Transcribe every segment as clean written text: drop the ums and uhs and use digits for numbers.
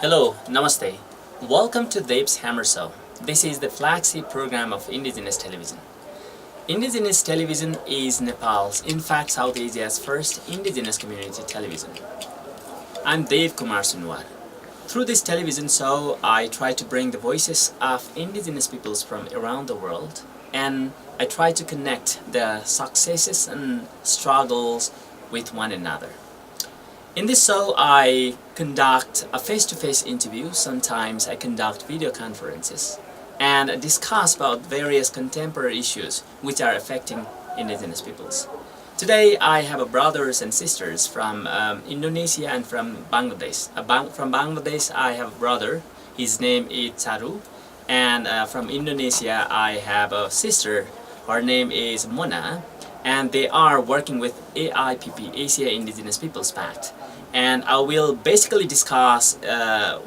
Hello, Namaste. Welcome to Dev's Hammer Show. This is the flagship program of Indigenous television. Indigenous television is Nepal's, in fact South Asia's first indigenous community television. I'm Dev Kumar Sunuwar. Through this television show, I try to bring the voices of indigenous peoples from around the world, and I try to connect the successes and struggles with one another. In this show, I conduct a face-to-face interview. Sometimes I conduct video conferences and discuss about various contemporary issues which are affecting indigenous peoples. Today, I have brothers and sisters from Indonesia and from Bangladesh. From Bangladesh, I have a brother. His name is Charu. And from Indonesia, I have a sister. Her name is Mona. And they are working with AIPP, Asia Indigenous Peoples Pact. And I will basically discuss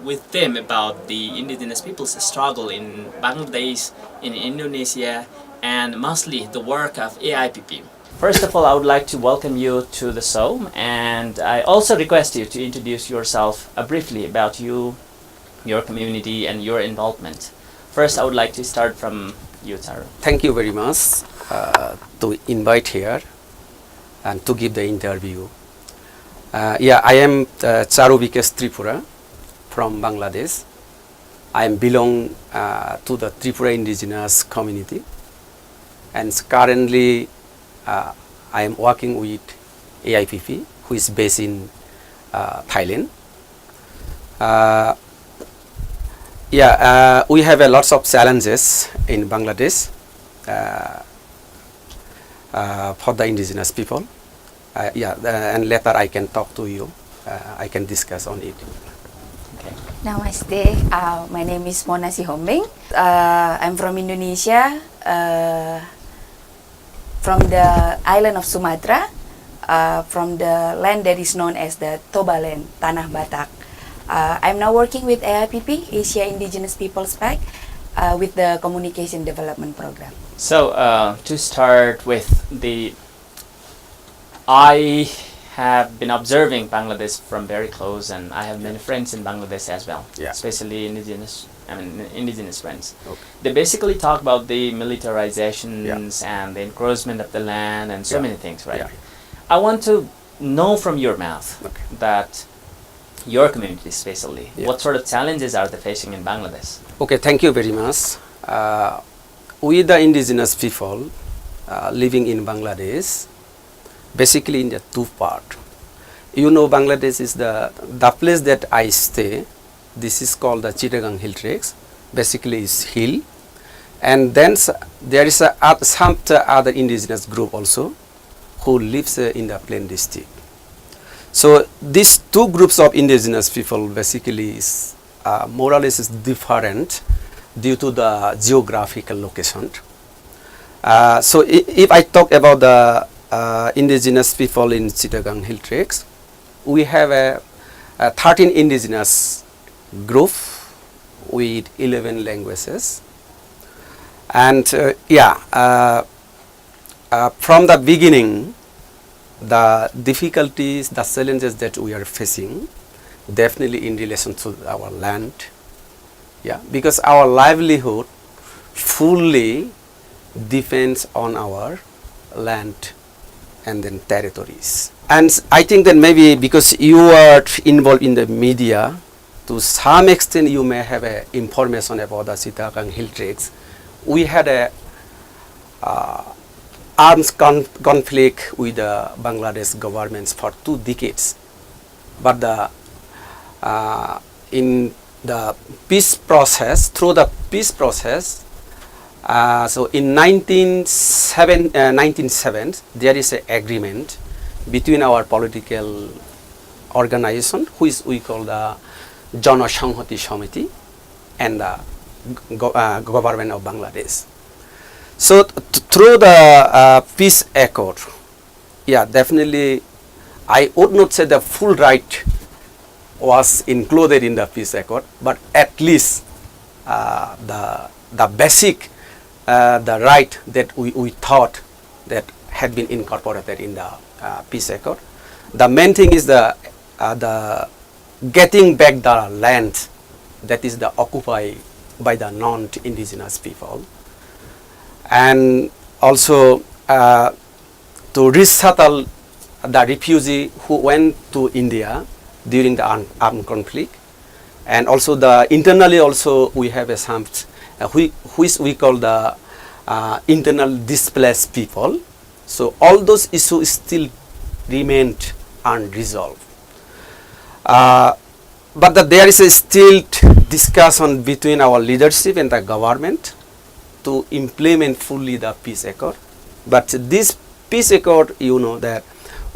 with them about the indigenous people's struggle in Bangladesh, in Indonesia, and mostly the work of AIPP. First of all, I would like to welcome you to the show, and I also request you to introduce yourself briefly about you, your community, and your involvement. First, I would like to start from you, Charu. Thank you very much to invite here and to give the interview. I am Charu Bikash Tripura from Bangladesh. I belong to the Tripura indigenous community, and currently I am working with AIPP, who is based in Thailand. We have lots of challenges in Bangladesh for the indigenous people. And later I can talk to you. I can discuss on it. Okay. Namaste. My name is Mona Sihombing. I'm from Indonesia, from the island of Sumatra, from the land that is known as the Toba land, Tanah Batak. I'm now working with AIPP, Asia Indigenous Peoples Pact, with the Communication Development Program. So, to start with, I have been observing Bangladesh from very close, and I have many friends in Bangladesh as well, especially indigenous friends. Okay. They basically talk about the militarizations and the encroachment of the land and so many things, right? Yeah. I want to know from your mouth that your community especially, what sort of challenges are they facing in Bangladesh? Okay, thank you very much. We the indigenous people living in Bangladesh, basically in the two part. You know, Bangladesh is the place that I stay. This is called the Chittagong Hill Tracks. Basically is hill, and then there is some other indigenous group also who lives in the plain district. So these two groups of indigenous people basically is more or less is different due to the geographical location. So if I talk about the indigenous people in Chittagong Hill Tracks, we have a 13 indigenous group with 11 languages, and from the beginning, the difficulties, the challenges that we are facing, definitely in relation to our land, because our livelihood fully depends on our land and then territories. And I think that maybe because you are involved in the media, to some extent you may have information about the Chittagong Hill Tracks. We had a arms conflict with the Bangladesh governments for 2 decades, but in the peace process, through the peace process, so in 1907 there is an agreement between our political organization, which we call the Jana Sanghati Samiti, and the government of Bangladesh. So through the peace accord, definitely I would not say the full right was included in the peace accord, but at least the basic the right that we thought that had been incorporated in the peace accord. The main thing is the getting back the land that is the occupied by the non-indigenous people, and also to resettle the refugee who went to India during the armed conflict, and also the internally also we have some which we call the internal displaced people. So all those issues still remained unresolved. But there is a still discussion between our leadership and the government to implement fully the peace accord. But this peace accord, you know, that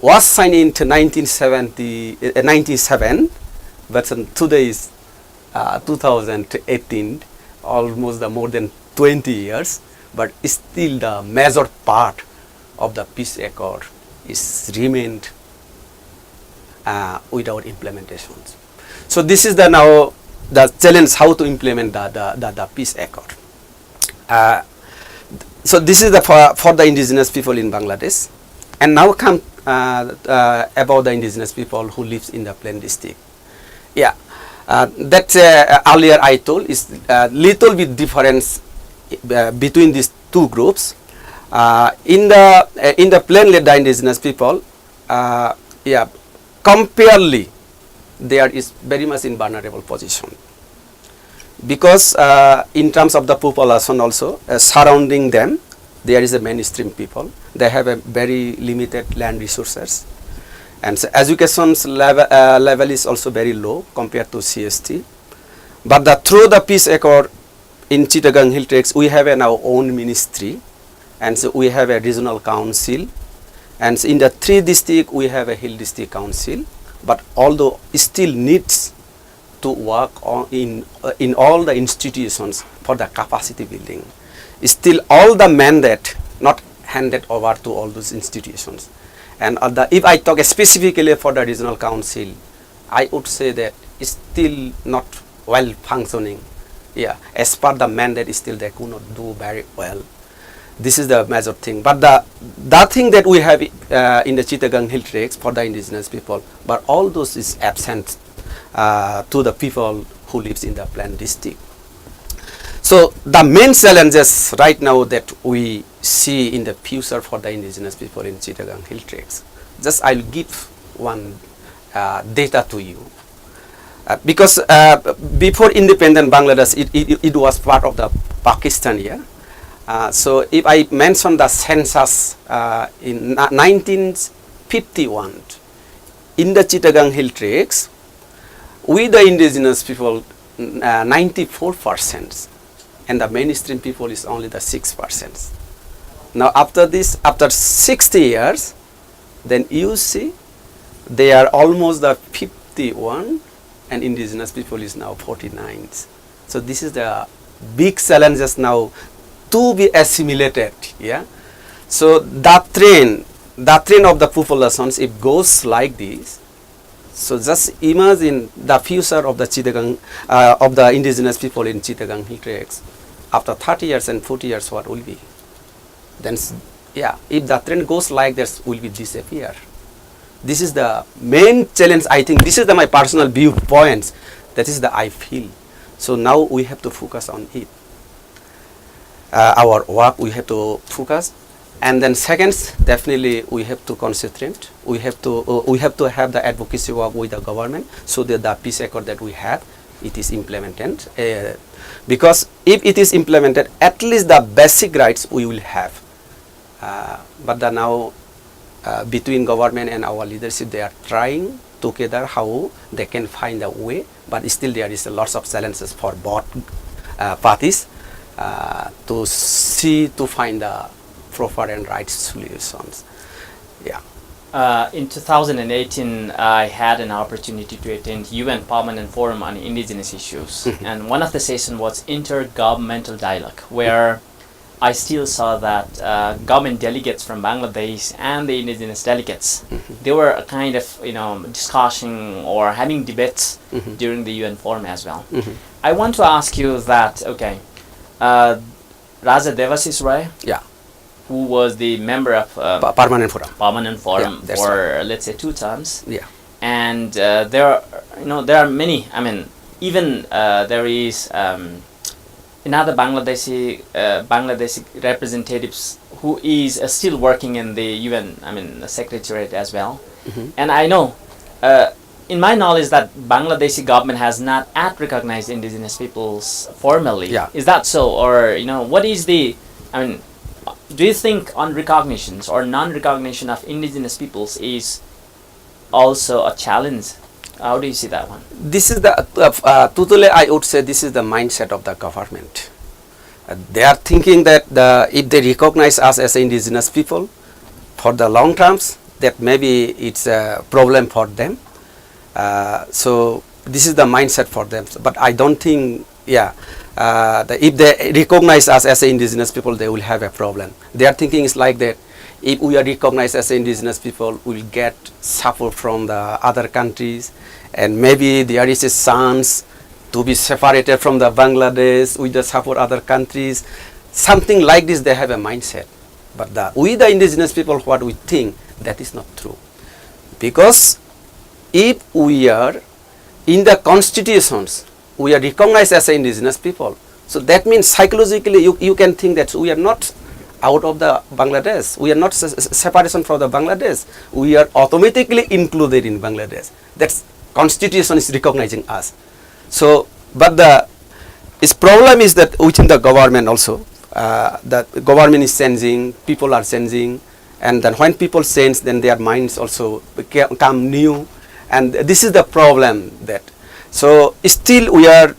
was signed in 1997, but today is 2018, almost more than 20 years, but still the major part of the peace accord is remained without implementations. So this is now the challenge, how to implement the peace accord. So this is for the indigenous people in Bangladesh. And now come about the indigenous people who lives in the Plain district. Yeah, that earlier I told is little bit difference between these two groups. In the Plain, the indigenous people, yeah, comparatively, there is very much in vulnerable position, because in terms of the population also surrounding them, there is a mainstream people. They have a very limited land resources, and so education's level is also very low compared to CST. But through the peace accord in Chittagong Hill Tracts, we have our own ministry, and so we have a regional council, and so in the 3 districts we have a hill district council. But although it still needs to work on in all the institutions for the capacity building, still all the mandate not handed over to all those institutions. And if I talk specifically for the regional council, I would say that it's still not well functioning. Yeah, as per the mandate, still they could not do very well. This is the major thing. But the thing that we have in the Chittagong Hill Tracts for the indigenous people, but all those is absent to the people who lives in the Plain district. So the main challenges right now that we see in the future for the indigenous people in Chittagong Hill Tracts, just I'll give one data to you. Because before independent Bangladesh, it was part of the Pakistan, yeah. So if I mention the census in 1951, in the Chittagong Hill Tracts, we the indigenous people 94%, and the mainstream people is only the 6%. Now after this, after 60 years, then you see they are almost the 51, and indigenous people is now 49. So this is the big challenges now to be assimilated. Yeah. So that trend of the populations, if goes like this, so just imagine the future of the Chittagong of the indigenous people in Chittagong Hill Tracts after 30 years and 40 years, what will be? Then yeah, if the trend goes like this, will be disappear. This is the main challenge. I think this is my personal viewpoints. That is the I feel. So now we have to focus on it. Our work we have to focus, and then second, definitely we have to concentrate. We have to have the advocacy work with the government, so that the peace accord that we have, it is implemented. Because if it is implemented, at least the basic rights we will have. But now between government and our leadership, they are trying together how they can find a way, but still there is lots of challenges for both parties to find the proper and right solutions. Yeah. In 2018, I had an opportunity to attend UN Permanent Forum on Indigenous Issues, and one of the sessions was intergovernmental dialogue, where I still saw that government delegates from Bangladesh and the indigenous delegates, they were kind of discussing or having debates during the UN forum as well. I want to ask you that, okay, Raja Devashish Roy, yeah, who was the member of Permanent Forum yeah, for let's say 2 terms, yeah, and there are, there are many. I mean, even there is another Bangladeshi representatives who is still working in the UN, I mean, the Secretariat as well. And I know, in my knowledge, that Bangladeshi government has not yet recognized indigenous peoples formally. Yeah. Is that so, or what is the? I mean, do you think unrecognitions or non-recognition of indigenous peoples is also a challenge? How do you see that one? This is the totally, I would say, this is the mindset of the government. They are thinking that if they recognize us as indigenous people for the long terms, that maybe it's a problem for them. So this is the mindset for them. But I don't think, if they recognize us as indigenous people, they will have a problem. They are thinking it's like that. If we are recognized as indigenous people, we will get support from the other countries, and maybe there is a chance to be separated from the Bangladesh with the support other countries. Something like this, they have a mindset. But we the indigenous people, what we think, that is not true. Because if we are in the constitutions, we are recognized as indigenous people. So that means psychologically you can think that we are not out of the Bangladesh. We are not separation from the Bangladesh. We are automatically included in Bangladesh. That constitution is recognizing us. So, but its problem is that within the government also, the government is changing, people are changing, and then when people change, then their minds also become new, and this is the problem. That so still we are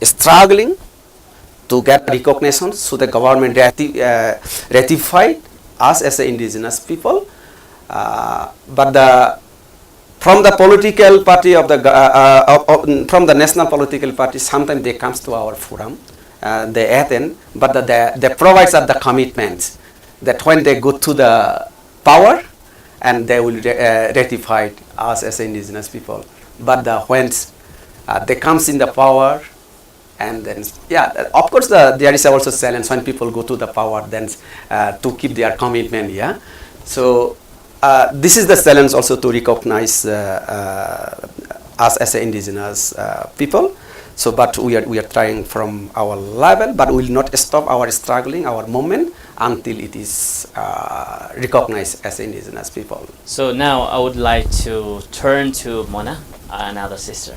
struggling to get recognition, so the government ratified us as indigenous people, but from the political party of the from the national political party, sometimes they comes to our forum, they attend, but they provide us the commitments that when they go to the power, and they will ratify us as indigenous people. But when they comes in the power, and then of course there is also challenge when people go to the power, then to keep their commitment. So this is the challenge also to recognize us as indigenous people. So but we are trying from our level, but we will not stop our struggling, our movement, until it is recognized as indigenous people. So now I would like to turn to Mona, another sister.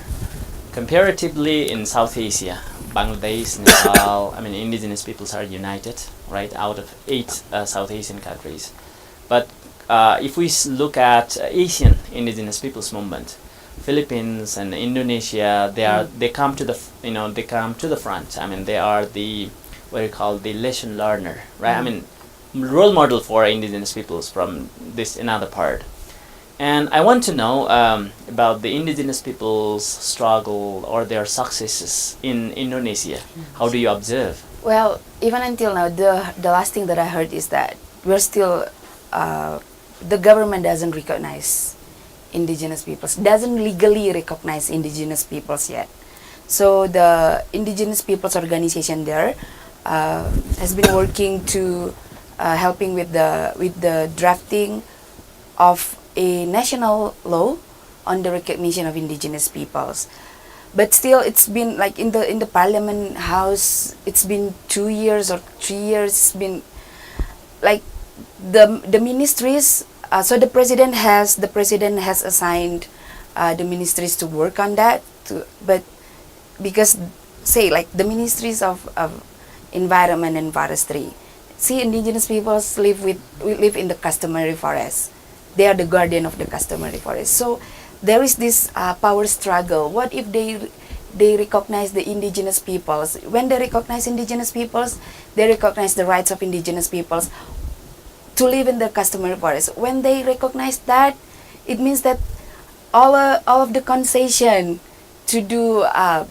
Comparatively in South Asia, Bangladesh, Nepal, I mean, indigenous peoples are united, right, out of 8 South Asian countries. But if we look at Asian indigenous peoples movement, Philippines and Indonesia, they come to the front. I mean, they are the what you call the lesson learner, right? I mean, role model for indigenous peoples from this another part. And I want to know about the indigenous people's struggle or their successes in Indonesia. How do you observe? Well, even until now, the last thing that I heard is that we're still, the government doesn't recognize indigenous peoples, doesn't legally recognize indigenous peoples yet. So the indigenous peoples organization there has been working to helping with the drafting of a national law on the recognition of indigenous peoples. But still, it's been like in the Parliament House, it's been 2 years or 3 years. It's been like the ministries. So the president has assigned the ministries to work on that. But because say like the ministries of environment and forestry, see, indigenous peoples live in the customary forest. They are the guardian of the customary forest. So there is this power struggle. What if they recognize the indigenous peoples? When they recognize indigenous peoples, they recognize the rights of indigenous peoples to live in the customary forest. When they recognize that, it means that all of the concession to do all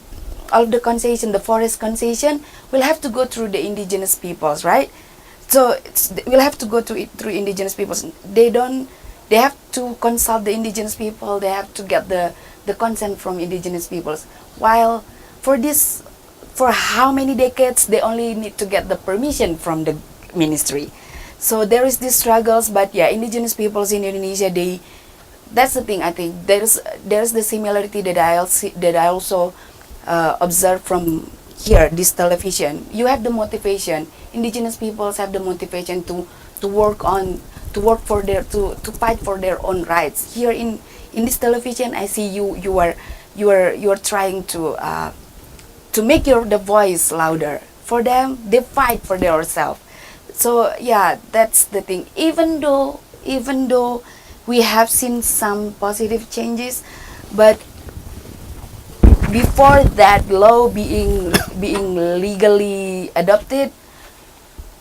of the concession, the forest concession, will have to go through the indigenous peoples, right? So we'll have to go through indigenous peoples. They have to consult the indigenous people. They have to get the consent from indigenous peoples. While for how many decades, they only need to get the permission from the ministry. So there is these struggles, but yeah, indigenous peoples in Indonesia, that's the thing. I think there's the similarity that I also observe from here, this television. You have the motivation. Indigenous peoples have the motivation to work on, to work for their, to fight for their own rights. Here in this television, I see you are trying to make the voice louder. For them, they fight for themselves. So yeah, that's the thing. Even though we have seen some positive changes, but before that law being legally adopted,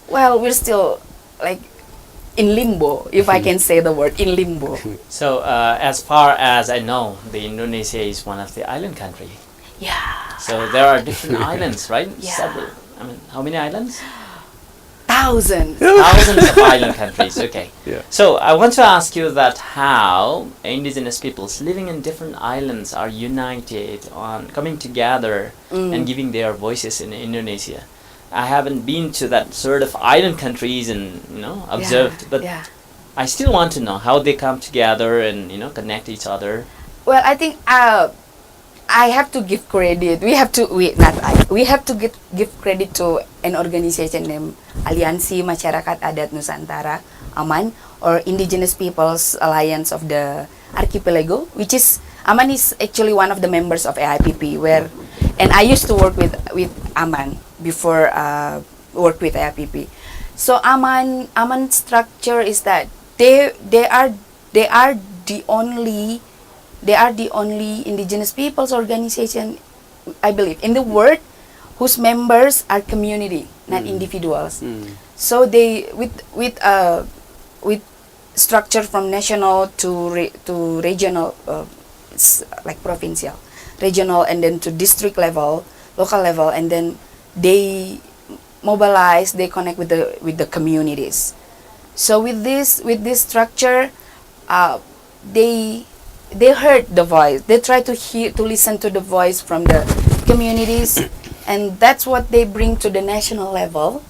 well, we're still like in limbo, if I can say the word, in limbo. So as far as I know, the Indonesia is one of the island country. Yeah. So there are different islands, right? Yeah. Several. I mean, how many islands? Thousands. Thousands of island countries. Okay. Yeah. So I want to ask you that how indigenous peoples living in different islands are united on coming together and giving their voices in Indonesia. I haven't been to that sort of island countries and observed, but Yeah. I still want to know how they come together and connect each other. Well, I think I have to give credit. We have to give credit to an organization named Aliansi Masyarakat Adat Nusantara AMAN, or Indigenous Peoples Alliance of the Archipelago, which is AMAN is actually one of the members of AIPP, and I used to work with AMAN before work with AIPP. So AMAN structure is that they are the only indigenous peoples organization, I believe, in the world whose members are community, not individuals. So they with structure from national to regional, like provincial, regional, and then to district level, local level, and then they mobilize, they connect with the communities. So with this structure, they heard the voice. They try to listen to the voice from the communities, and that's what they bring to the national level,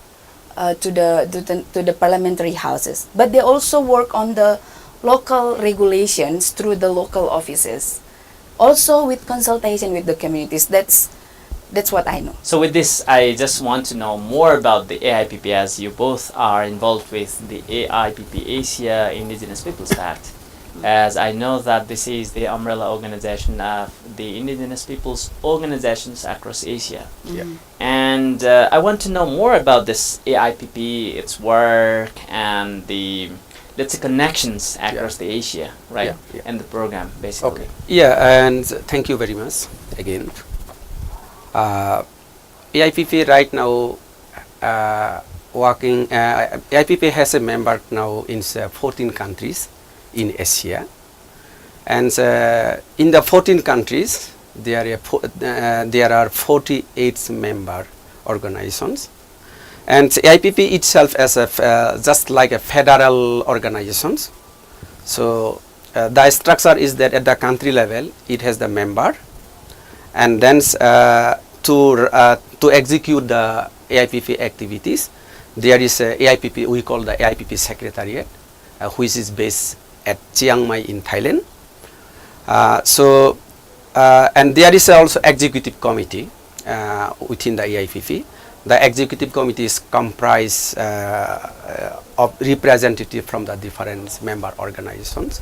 to the parliamentary houses. But they also work on the local regulations through the local offices, also with consultation with the communities. That's what I know. So with this, I just want to know more about the AIPP, as you both are involved with the AIPP Asia Indigenous Peoples Pact. As I know that this is the umbrella organization of the indigenous peoples organizations across Asia. Yeah. And I want to know more about this AIPP, its work, and the, let's say, connections across the Asia, right? Yeah. And the program, basically. Okay. Yeah, and thank you very much again. AIPP right now working. AIPP has a member now in 14 countries in Asia, and in the 14 countries there are 48 member organizations, and AIPP itself as just like a federal organizations. So the structure is that at the country level it has the member, and then to execute the AIPP activities, there is a AIPP, we call the AIPP Secretariat, which is based at Chiang Mai in Thailand. And there is also executive committee within the AIPP. The executive committee is comprised of representatives from the different member organizations,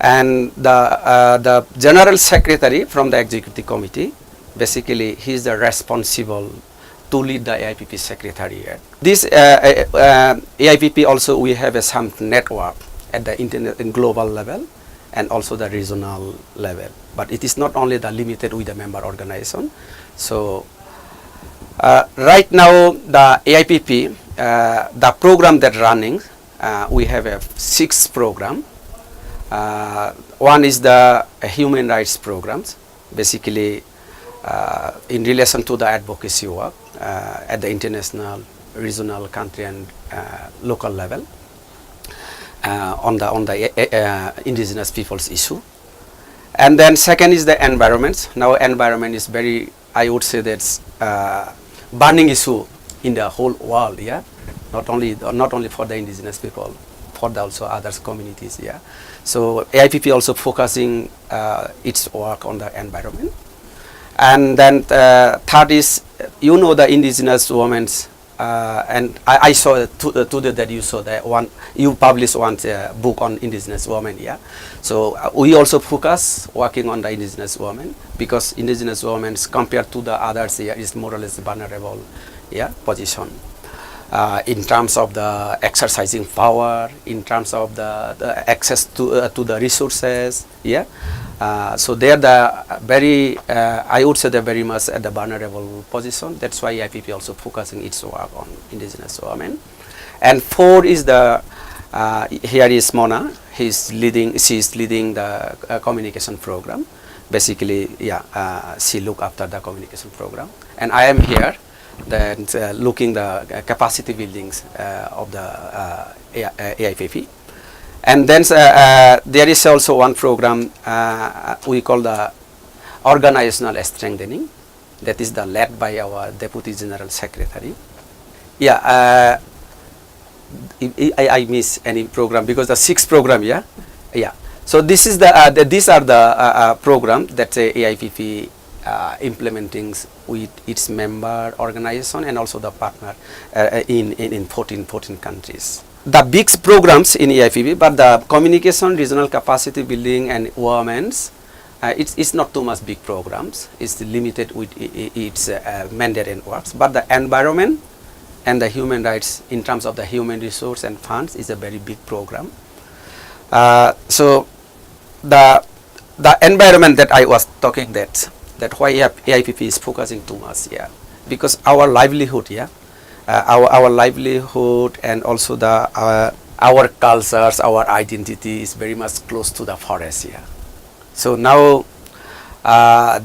and the general secretary from the executive committee, basically he is the responsible to lead the AIPP secretariat. This AIPP also, we have some network at the global level and also the regional level, but it is not only the limited with the member organization. So right now the AIPP, the program that running, we have a 6 program. One is the human rights programs, basically in relation to the advocacy work at the international, regional, country, and local level on the indigenous people's issue. And then second is the environment. Now environment is very, I would say that's burning issue in the whole world. Yeah, not only for the indigenous people, for the also others communities. Yeah, so AIPP also focusing its work on the environment. And then third is, you know, the indigenous women's, and I saw today that you saw that one, you published one book on indigenous women. Yeah, so we also focus working on the indigenous women, because indigenous women compared to the others here is more or less vulnerable, yeah, position. In terms of the exercising power, in terms of the access to the resources, yeah. So they are the very, I would say they're very much at the vulnerable position. That's why IPP also focusing its work on indigenous women. And four is the, here is Mona. She's leading the communication program. Basically, yeah, she look after the communication program. And I am here, then looking the capacity buildings of the AIPP. And then there is also one program we call the organizational strengthening. That is the led by our Deputy General Secretary. Yeah, I miss any program because the sixth program, yeah, yeah. So this is these are the program that AIPP implementing with its member organization and also the partner in 14 countries. The big programs in AIPP, but the communication, regional capacity building and women's, it's not too much big programs. It's limited with its mandate and works. But the environment and the human rights in terms of the human resource and funds is a very big program. So the environment that I was talking that why AIPP is focusing too much, yeah, because our livelihood, yeah, our livelihood and also the our cultures, our identity is very much close to the forest, yeah. So now,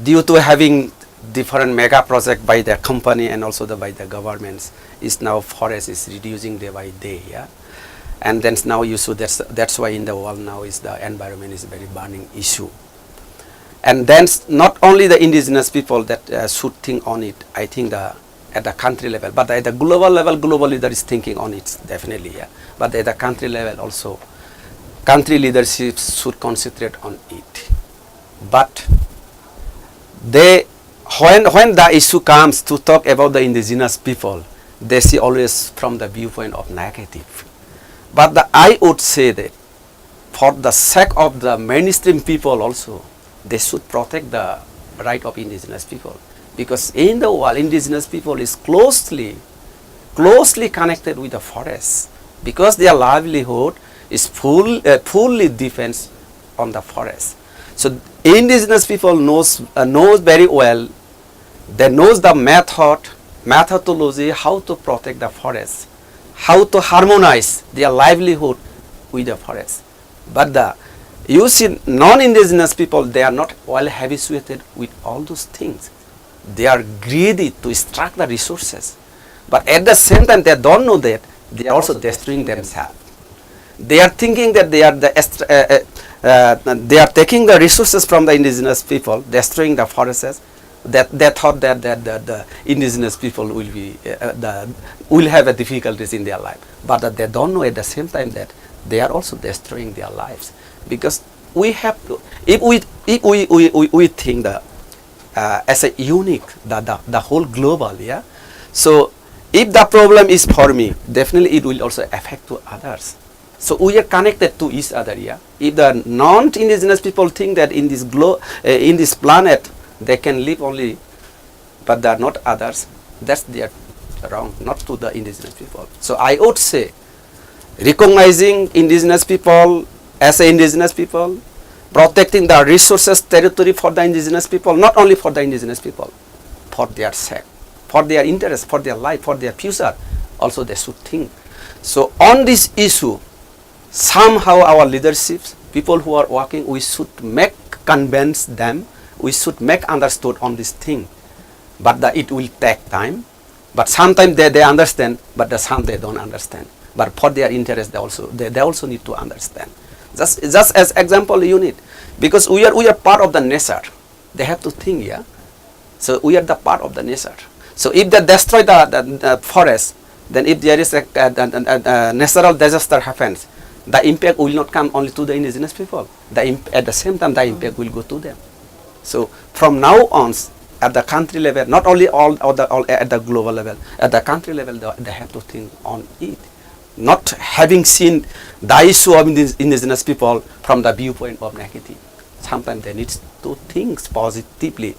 due to having different mega project by the company and also by the governments, is now forest is reducing day by day, yeah. And then now you see that's why in the world now is the environment is a very burning issue. And then not only the indigenous people that should think on it, I think at the country level, but at the global level, globally there is thinking on it, definitely, yeah. But at the country level also, country leadership should concentrate on it. But they, when the issue comes to talk about the indigenous people, they see always from the viewpoint of negative. But I would say that for the sake of the mainstream people also, they should protect the right of indigenous people, because in the world indigenous people is closely connected with the forest, because their livelihood is fully depends on the forest. So indigenous people knows very well, they knows the methodology how to protect the forest, how to harmonize their livelihood with the forest. But you see, non-indigenous people, they are not well habituated with all those things. They are greedy to extract the resources. But at the same time, they don't know that they are also destroying themselves. They are thinking that they are they are taking the resources from the indigenous people, destroying the forests. That they thought that the indigenous people will be will have a difficulties in their life. But they don't know at the same time that they are also destroying their lives. Because we have to, if we think that as a unique, the whole global, yeah. So if the problem is for me, definitely it will also affect to others. So we are connected to each other, yeah. If the non-indigenous people think that in this planet they can live only, but they are not others, that's their wrong, not to the indigenous people. So I would say, recognizing indigenous people as indigenous people, protecting the resources, territory for the indigenous people, not only for the indigenous people, for their sake, for their interest, for their life, for their future, also they should think. So on this issue, somehow our leaderships, people who are working, we should convince them, we should make understood on this thing. But it will take time. But sometimes they understand, but some they don't understand. But for their interest, they also need to understand. Just as example you need, because we are part of the nature. They have to think, yeah. So we are the part of the nature. So if they destroy the forest, then if there is a natural disaster happens, the impact will not come only to the indigenous people. At the same time, the impact will go to them. So from now on, at the country level, not only all at the global level, at the country level, they have to think on it. Not having seen the issue of indigenous people from the viewpoint of negative. Sometimes they need to think positively.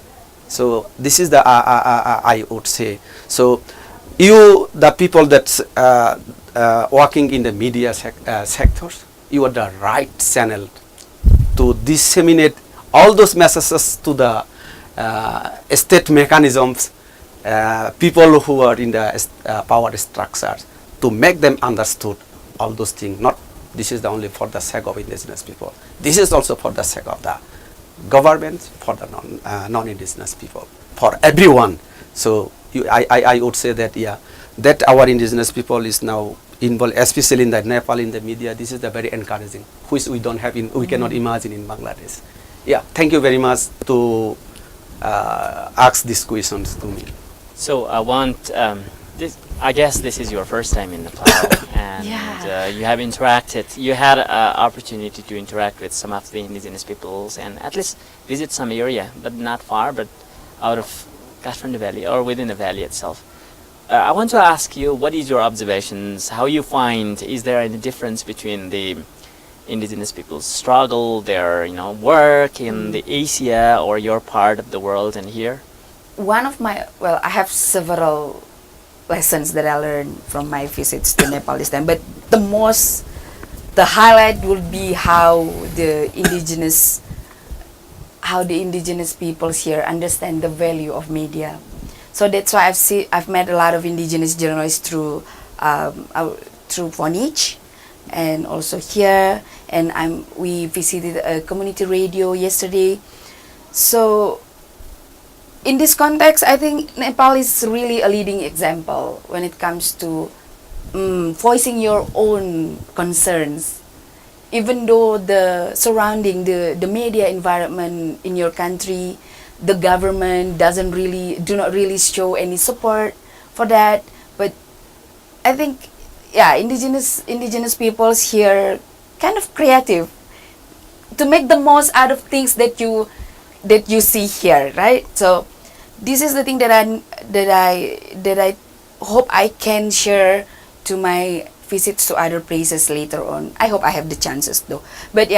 So this is the I would say. So you, the people that's working in the media sectors, you are the right channel to disseminate all those messages to the state mechanisms, people who are in the power structures, to make them understood all those things. Not this is the only for the sake of indigenous people. This is also for the sake of the government, for the non-indigenous people, for everyone. So I would say that that our indigenous people is now involved, especially in the Nepal, in the media. This is the very encouraging, which we don't have we cannot imagine in Bangladesh. Yeah, thank you very much to ask these questions to me. So I want I guess this is your first time in Nepal, and you have interacted. You had an opportunity to interact with some of the indigenous peoples and at least visit some area, but not far, but out of Kathmandu Valley or within the valley itself. I want to ask you, what is your observations? How you find, is there any difference between the indigenous people's struggle, their work in the Asia or your part of the world and here? One of my, well, I have several lessons that I learned from my visits to Nepal this time, but the highlight would be how the indigenous peoples here understand the value of media. So that's why I've met a lot of indigenous journalists through Vonich, and also here, and we visited a community radio yesterday. So in this context, I think Nepal is really a leading example when it comes to voicing your own concerns. Even though the surrounding, the media environment in your country, the government do not really show any support for that. But I think, indigenous peoples here kind of creative to make the most out of things that you see here, right? So this is the thing that I hope I can share to my visits to other places later on. I hope I have the chances though. But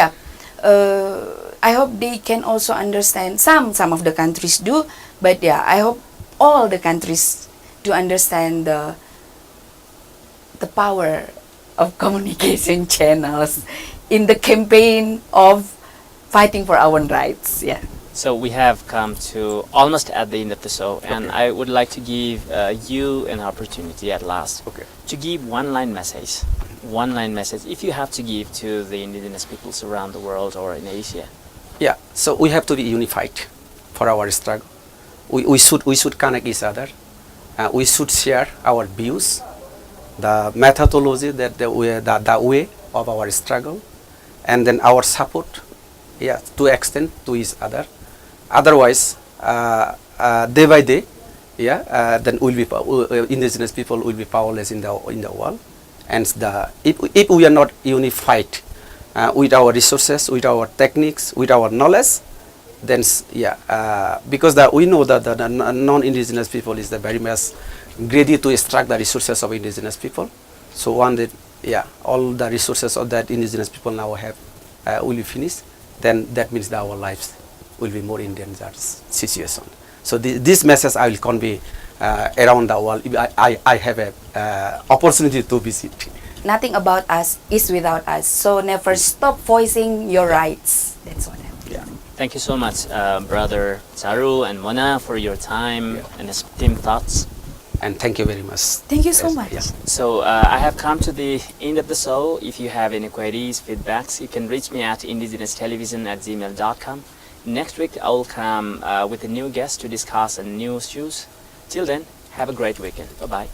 I hope they can also understand. Some of the countries do, but I hope all the countries do understand the power of communication channels in the campaign of fighting for our rights. Yeah. So we have come to almost at the end of the show, and I would like to give you an opportunity at last to give one-line message. One-line message, if you have to give to the indigenous peoples around the world or in Asia. Yeah, so we have to be unified for our struggle. We should connect each other. We should share our views, the methodology, the way of our struggle, and then our support, to extend to each other. Otherwise, day by day, then indigenous people will be powerless in the world. And if we are not unified with our resources, with our techniques, with our knowledge, then because we know that the non-indigenous people is the very much greedy to extract the resources of indigenous people. So one day, all the resources of that indigenous people now have will be finished. Then that means that our lives will be more in danger situation. So this message I will convey around the world. I have a opportunity to visit. Nothing about us is without us. So never stop voicing your rights. That's what I want. Thank you so much, Brother Charu and Mona, for your time and esteemed thoughts. And thank you very much. Thank you so much. So I have come to the end of the show. If you have any queries, feedbacks, you can reach me at indigenoustelevision@gmail.com. Next week I will come with a new guest to discuss new issues. Till then, have a great weekend. Bye-bye.